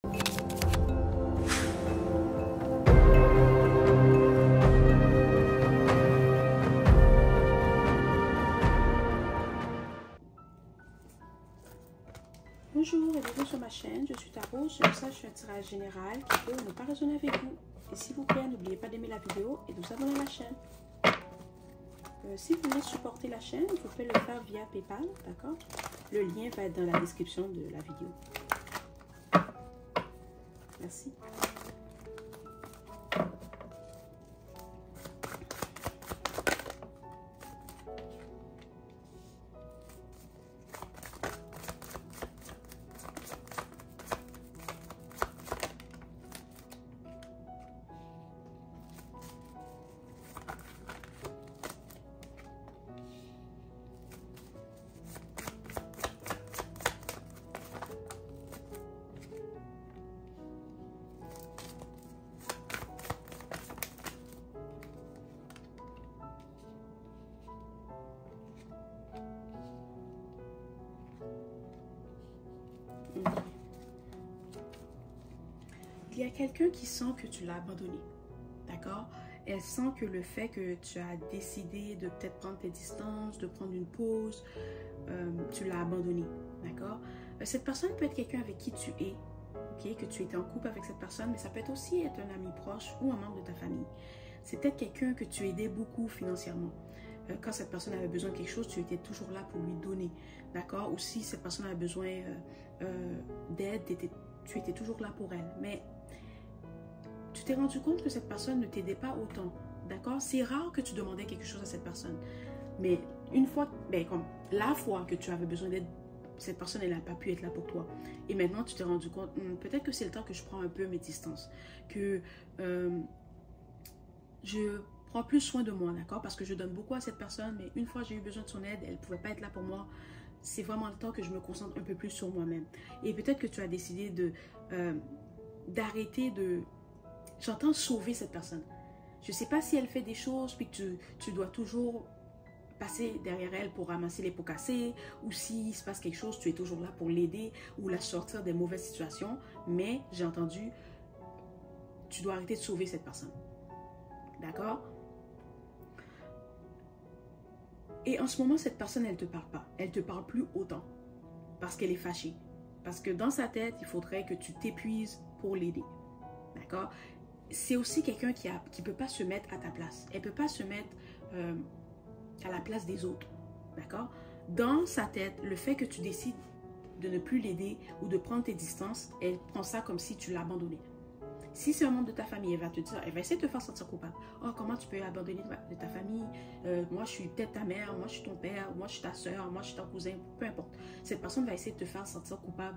Bonjour et bienvenue sur ma chaîne, je suis Tarot, je fais un tirage général qui peut ne pas résonner avec vous. Et s'il vous plaît, n'oubliez pas d'aimer la vidéo et de vous abonner à la chaîne. Si vous voulez supporter la chaîne, vous pouvez le faire via PayPal, d'accord? Le lien va être dans la description de la vidéo. Merci. Il y a quelqu'un qui sent que tu l'as abandonné, d'accord? Elle sent que le fait que tu as décidé de peut-être prendre tes distances, de prendre une pause, tu l'as abandonné, d'accord? Cette personne peut être quelqu'un avec qui tu es, ok? Que tu étais en couple avec cette personne, mais ça peut être aussi être un ami proche ou un membre de ta famille. C'est peut-être quelqu'un que tu aidais beaucoup financièrement. Quand cette personne avait besoin de quelque chose, tu étais toujours là pour lui donner, d'accord? Ou si cette personne avait besoin d'aide, tu étais toujours là pour elle. Mais tu t'es rendu compte que cette personne ne t'aidait pas autant, d'accord? C'est rare que tu demandais quelque chose à cette personne. Mais une fois, comme la fois que tu avais besoin d'aide, cette personne, elle n'a pas pu être là pour toi. Et maintenant, tu t'es rendu compte, peut-être que c'est le temps que je prends un peu mes distances. Que je prends plus soin de moi, d'accord? Parce que je donne beaucoup à cette personne, mais une fois j'ai eu besoin de son aide, elle ne pouvait pas être là pour moi. C'est vraiment le temps que je me concentre un peu plus sur moi-même. Et peut-être que tu as décidé d'arrêter de... J'entends sauver cette personne. Je ne sais pas si elle fait des choses, puis que tu dois toujours passer derrière elle pour ramasser les pots cassés, ou s'il se passe quelque chose, tu es toujours là pour l'aider ou la sortir des mauvaises situations. Mais j'ai entendu, tu dois arrêter de sauver cette personne. D'accord? Et en ce moment, cette personne, elle ne te parle pas. Elle ne te parle plus autant. Parce qu'elle est fâchée. Parce que dans sa tête, il faudrait que tu t'épuises pour l'aider. D'accord? C'est aussi quelqu'un qui ne peut pas se mettre à ta place. Elle ne peut pas se mettre à la place des autres. D'accord? Dans sa tête, le fait que tu décides de ne plus l'aider ou de prendre tes distances, elle prend ça comme si tu l'abandonnais. Si c'est un membre de ta famille, elle va te dire, elle va essayer de te faire sentir coupable. Oh, comment tu peux abandonner de ta famille? Moi, je suis peut-être ta mère, moi, je suis ton père, moi, je suis ta soeur, moi, je suis ton cousin, peu importe. Cette personne va essayer de te faire sentir coupable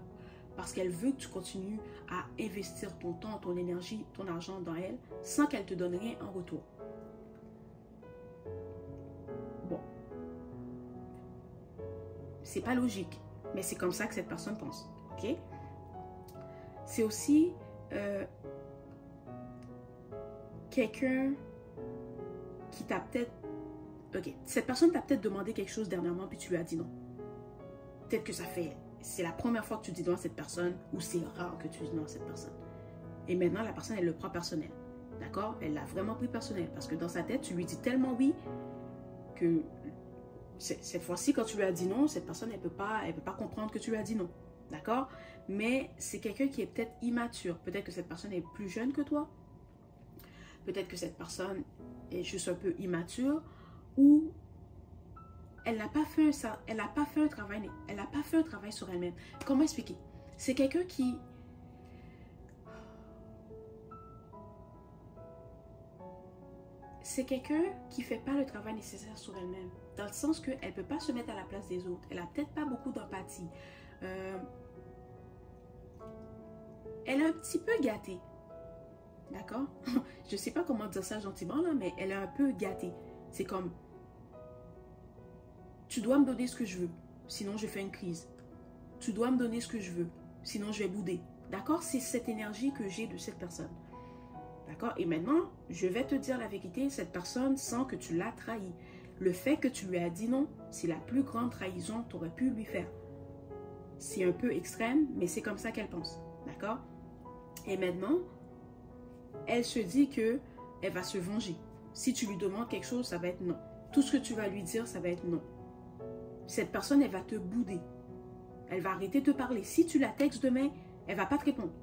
parce qu'elle veut que tu continues à investir ton temps, ton énergie, ton argent dans elle sans qu'elle te donne rien en retour. Bon. C'est pas logique, mais c'est comme ça que cette personne pense. Ok? C'est aussi... quelqu'un qui t'a peut-être... Ok, cette personne t'a peut-être demandé quelque chose dernièrement puis tu lui as dit non. Peut-être que c'est la première fois que tu dis non à cette personne ou c'est rare que tu dis non à cette personne. Et maintenant, la personne, elle le prend personnel. D'accord? Elle l'a vraiment pris personnel parce que dans sa tête, tu lui dis tellement oui que cette fois-ci, quand tu lui as dit non, cette personne, elle peut pas comprendre que tu lui as dit non. D'accord? Mais c'est quelqu'un qui est peut-être immature. Peut-être que cette personne est plus jeune que toi. Peut-être que cette personne est juste un peu immature ou elle n'a pas fait ça, elle n'a pas fait un travail sur elle-même. Comment expliquer? C'est quelqu'un qui fait pas le travail nécessaire sur elle-même, dans le sens qu'elle ne peut pas se mettre à la place des autres. Elle a peut-être pas beaucoup d'empathie. Elle est un petit peu gâtée. D'accord? Je ne sais pas comment dire ça gentiment, là, mais elle est un peu gâtée. C'est comme, tu dois me donner ce que je veux, sinon je fais une crise. Tu dois me donner ce que je veux, sinon je vais bouder. D'accord? C'est cette énergie que j'ai de cette personne. D'accord? Et maintenant, je vais te dire la vérité, cette personne sent que tu l'as trahi. Le fait que tu lui as dit non, c'est la plus grande trahison que tu aurais pu lui faire. C'est un peu extrême, mais c'est comme ça qu'elle pense. D'accord? Et maintenant, elle se dit que elle va se venger. Si tu lui demandes quelque chose, ça va être non. Tout ce que tu vas lui dire, ça va être non. Cette personne, elle va te bouder. Elle va arrêter de te parler. Si tu la textes demain, elle ne va pas te répondre.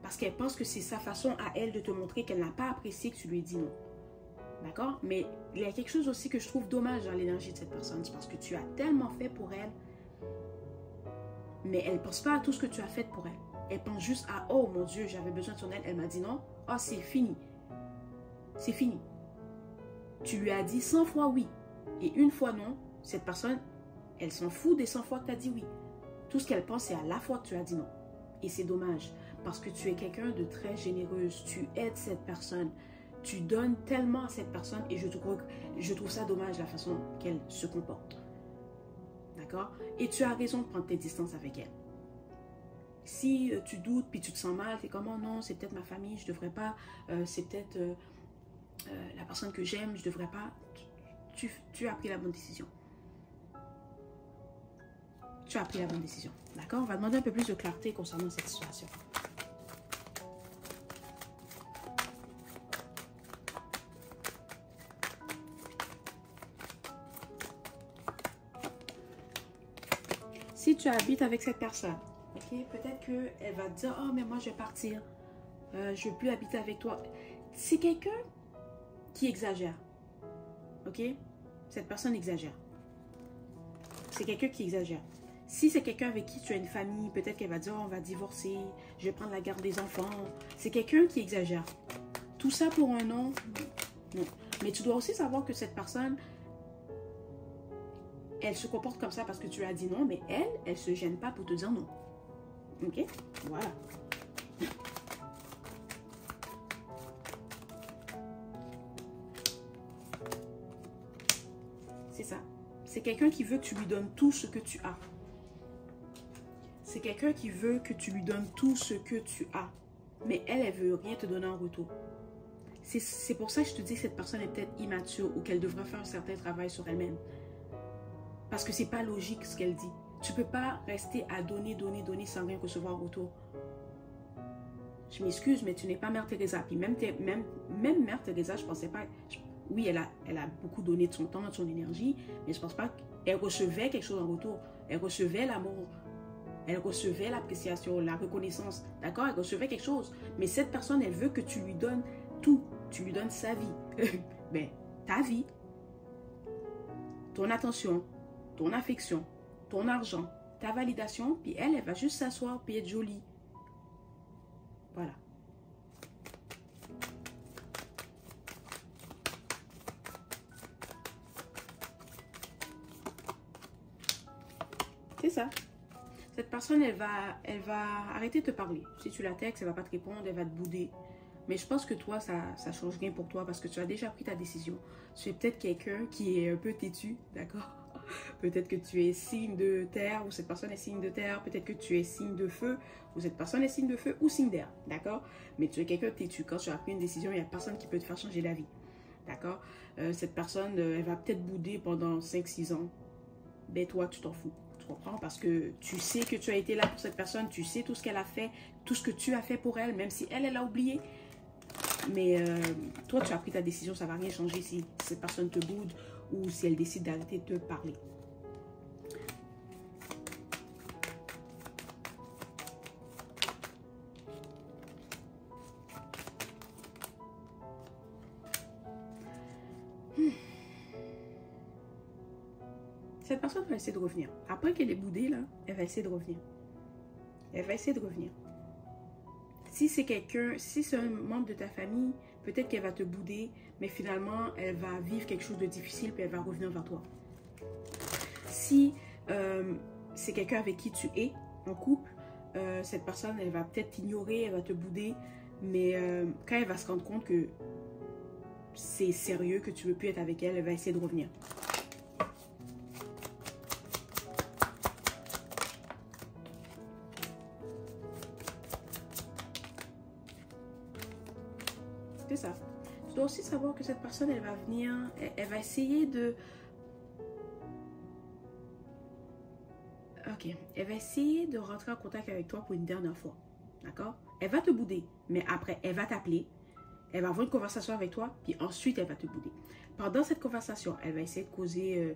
Parce qu'elle pense que c'est sa façon à elle de te montrer qu'elle n'a pas apprécié que tu lui aies dit non. D'accord? Mais il y a quelque chose aussi que je trouve dommage dans l'énergie de cette personne. C'est parce que tu as tellement fait pour elle. Mais elle ne pense pas à tout ce que tu as fait pour elle. Elle pense juste à, oh mon Dieu, j'avais besoin de son aide. Elle m'a dit non. Oh, c'est fini. C'est fini. Tu lui as dit 100 fois oui. Et une fois non, cette personne, elle s'en fout des 100 fois que tu as dit oui. Tout ce qu'elle pense, c'est à la fois que tu as dit non. Et c'est dommage. Parce que tu es quelqu'un de très généreuse. Tu aides cette personne. Tu donnes tellement à cette personne. Et je trouve ça dommage la façon qu'elle se comporte. D'accord? Et tu as raison de prendre tes distances avec elle. Si tu doutes, puis tu te sens mal, tu es comme, oh non, c'est peut-être ma famille, je ne devrais pas. C'est peut-être la personne que j'aime, je ne devrais pas. Tu as pris la bonne décision. Tu as pris la bonne décision. D'accord? On va demander un peu plus de clarté concernant cette situation. Si tu habites avec cette personne, ok, peut-être qu'elle va te dire, oh mais moi je vais partir, je ne veux plus habiter avec toi. C'est quelqu'un qui exagère, ok? Cette personne exagère. C'est quelqu'un qui exagère. Si c'est quelqu'un avec qui tu as une famille, peut-être qu'elle va dire, oh, on va divorcer, je vais prendre la garde des enfants. C'est quelqu'un qui exagère. Tout ça pour un non? Non. Mais tu dois aussi savoir que cette personne, elle se comporte comme ça parce que tu as dit non, mais elle ne se gêne pas pour te dire non. Ok? Voilà. C'est ça. C'est quelqu'un qui veut que tu lui donnes tout ce que tu as. C'est quelqu'un qui veut que tu lui donnes tout ce que tu as. Mais elle veut rien te donner en retour. C'est pour ça que je te dis que cette personne est peut-être immature ou qu'elle devrait faire un certain travail sur elle-même. Parce que c'est pas logique ce qu'elle dit. Tu peux pas rester à donner, donner, donner sans rien recevoir en retour. Je m'excuse, mais tu n'es pas Mère Teresa. Puis même Mère Teresa, je pensais pas... Oui, elle a beaucoup donné de son temps, de son énergie, mais je pense pas qu'elle recevait quelque chose en retour. Elle recevait l'amour. Elle recevait l'appréciation, la reconnaissance. D'accord? Elle recevait quelque chose. Mais cette personne, elle veut que tu lui donnes tout. Tu lui donnes sa vie. Ben, ta vie, ton attention, ton affection, ton argent, ta validation, puis elle va juste s'asseoir puis être jolie. Voilà. C'est ça. Cette personne, elle va arrêter de te parler. Si tu la textes, elle ne va pas te répondre, elle va te bouder. Mais je pense que toi, ça ne change rien pour toi parce que tu as déjà pris ta décision. Tu es peut-être quelqu'un qui est un peu têtu, d'accord? Peut-être que tu es signe de terre ou cette personne est signe de terre. Peut-être que tu es signe de feu ou cette personne est signe de feu ou signe d'air, d'accord? Mais tu es quelqu'un de têtu. Quand tu as pris une décision, il n'y a personne qui peut te faire changer la vie, d'accord? Cette personne, elle va peut-être bouder pendant 5-6 ans. Ben toi, tu t'en fous. Tu comprends? Parce que tu sais que tu as été là pour cette personne. Tu sais tout ce qu'elle a fait, tout ce que tu as fait pour elle, même si elle a oublié. Mais toi, tu as pris ta décision, ça ne va rien changer si cette personne te boude ou si elle décide d'arrêter de te parler. Cette personne va essayer de revenir. Après qu'elle est boudée, là, elle va essayer de revenir. Elle va essayer de revenir. Si c'est quelqu'un, si c'est un membre de ta famille, peut-être qu'elle va te bouder, mais finalement, elle va vivre quelque chose de difficile, puis elle va revenir vers toi. Si c'est quelqu'un avec qui tu es en couple, cette personne, elle va peut-être t'ignorer, elle va te bouder, mais quand elle va se rendre compte que c'est sérieux, que tu ne veux plus être avec elle, elle va essayer de revenir. C'est ça. Tu dois aussi savoir que cette personne, elle va venir, elle va essayer de... Ok. Elle va essayer de rentrer en contact avec toi pour une dernière fois. D'accord? Elle va te bouder, mais après, elle va t'appeler, elle va avoir une conversation avec toi, puis ensuite, elle va te bouder. Pendant cette conversation, elle va essayer de causer...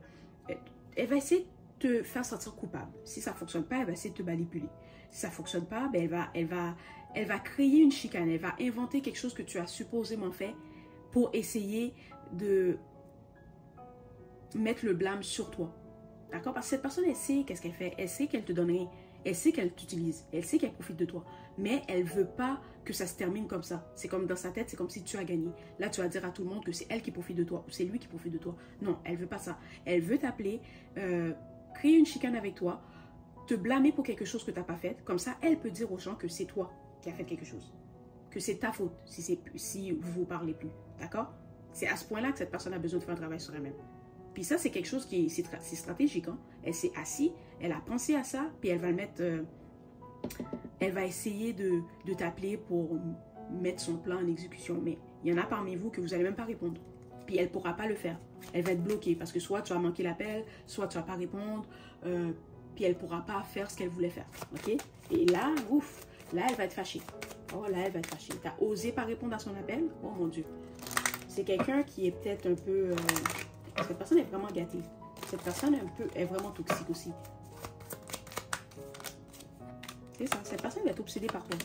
elle va essayer de te faire sentir coupable. Si ça ne fonctionne pas, elle va essayer de te manipuler. Si ça ne fonctionne pas, ben elle va créer une chicane. Elle va inventer quelque chose que tu as supposément fait pour essayer de mettre le blâme sur toi. D'accord? Parce que cette personne, elle sait qu'est-ce qu'elle fait. Elle sait qu'elle te donne rien. Elle sait qu'elle t'utilise. Elle sait qu'elle profite de toi. Mais elle ne veut pas que ça se termine comme ça. C'est comme dans sa tête, c'est comme si tu as gagné. Là, tu vas dire à tout le monde que c'est elle qui profite de toi ou c'est lui qui profite de toi. Non, elle ne veut pas ça. Elle veut t'appeler, créer une chicane avec toi, te blâmer pour quelque chose que tu n'as pas fait. Comme ça, elle peut dire aux gens que c'est toi qui as fait quelque chose. Que c'est ta faute si vous ne vous parlez plus. D'accord? C'est à ce point-là que cette personne a besoin de faire un travail sur elle-même. Puis ça, c'est quelque chose qui c'est stratégique. Hein? Elle s'est assise, elle a pensé à ça, puis elle va le mettre... elle va essayer de t'appeler pour mettre son plan en exécution. Mais il y en a parmi vous que vous n'allez même pas répondre. Puis elle ne pourra pas le faire. Elle va être bloquée parce que soit tu as manqué l'appel, soit tu ne vas pas répondre. Puis elle ne pourra pas faire ce qu'elle voulait faire. OK? Et là, ouf, là, elle va être fâchée. Oh, là, elle va être fâchée. Tu as osé pas répondre à son appel? Oh mon Dieu. C'est quelqu'un qui est peut-être un peu... cette personne est vraiment gâtée. Cette personne est vraiment toxique aussi. C'est ça. Cette personne va être obsédée par toi.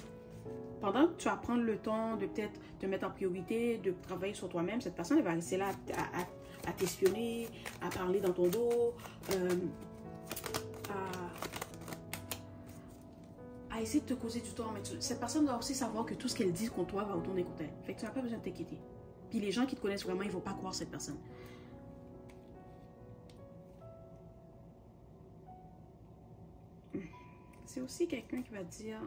Pendant que tu vas prendre le temps de peut-être te mettre en priorité, de travailler sur toi-même, cette personne elle va rester là à t'espionner, à parler dans ton dos, à essayer de te causer du tort. Mais cette personne doit aussi savoir que tout ce qu'elle dit contre toi va retourner contre elle. Fait que tu n'as pas besoin de t'inquiéter. Puis les gens qui te connaissent vraiment, ils ne vont pas croire cette personne. C'est aussi quelqu'un qui va dire...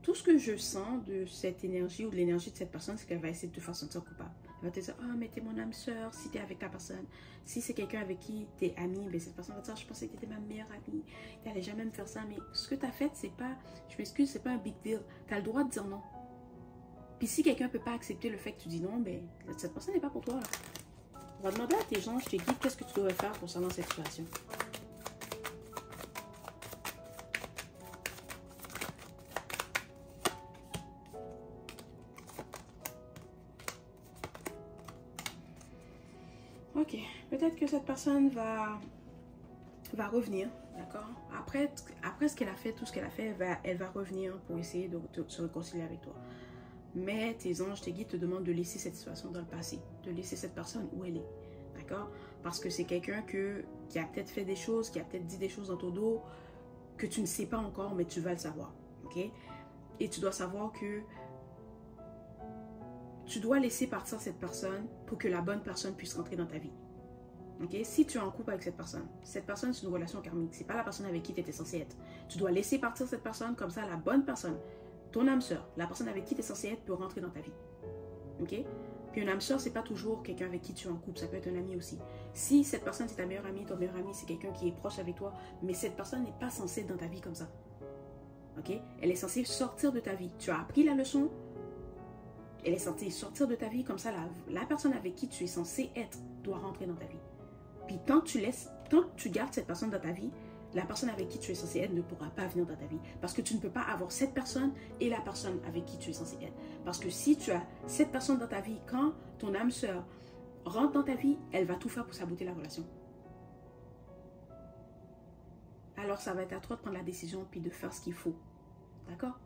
Tout ce que je sens de cette énergie ou de l'énergie de cette personne, c'est qu'elle va essayer de te faire sentir coupable. Elle va te dire, ah, mais t'es mon âme sœur, si t'es avec ta personne. Si c'est quelqu'un avec qui t'es ami, ben cette personne va te dire, je pensais que t'étais ma meilleure amie. T'allais jamais me faire ça, mais ce que t'as fait, c'est pas, je m'excuse, c'est pas un big deal. T'as le droit de dire non. Puis si quelqu'un peut pas accepter le fait que tu dis non, ben cette personne n'est pas pour toi. Là. On va demander à tes gens, je te guide, qu'est-ce que tu devrais faire concernant cette situation. Ok, peut-être que cette personne va revenir, d'accord? Après ce qu'elle a fait, tout ce qu'elle a fait, elle va revenir pour essayer de se réconcilier avec toi. Mais tes anges, tes guides te demandent de laisser cette situation dans le passé, de laisser cette personne où elle est, d'accord? Parce que c'est quelqu'un qui a peut-être fait des choses, qui a peut-être dit des choses dans ton dos que tu ne sais pas encore, mais tu vas le savoir, ok? Et tu dois savoir que tu dois laisser partir cette personne pour que la bonne personne puisse rentrer dans ta vie. Okay? Si tu es en couple avec cette personne, c'est une relation karmique. Ce n'est pas la personne avec qui tu étais censé être. Tu dois laisser partir cette personne, comme ça la bonne personne, ton âme sœur, la personne avec qui tu es censé être peut rentrer dans ta vie. Okay? Puis une âme sœur, ce n'est pas toujours quelqu'un avec qui tu es en couple, ça peut être un ami aussi. Si cette personne c'est ta meilleure amie, ton meilleur ami c'est quelqu'un qui est proche avec toi, mais cette personne n'est pas censée être dans ta vie comme ça. Okay? Elle est censée sortir de ta vie. Tu as appris la leçon. Elle est censée sortir de ta vie, comme ça la personne avec qui tu es censé être doit rentrer dans ta vie. Puis tant que tu gardes cette personne dans ta vie, la personne avec qui tu es censé être ne pourra pas venir dans ta vie. Parce que tu ne peux pas avoir cette personne et la personne avec qui tu es censé être. Parce que si tu as cette personne dans ta vie, quand ton âme sœur rentre dans ta vie, elle va tout faire pour saboter la relation. Alors ça va être à toi de prendre la décision puis de faire ce qu'il faut. D'accord?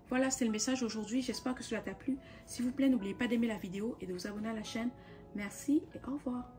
Voilà, c'est le message aujourd'hui. J'espère que cela t'a plu. S'il vous plaît, n'oubliez pas d'aimer la vidéo et de vous abonner à la chaîne. Merci et au revoir.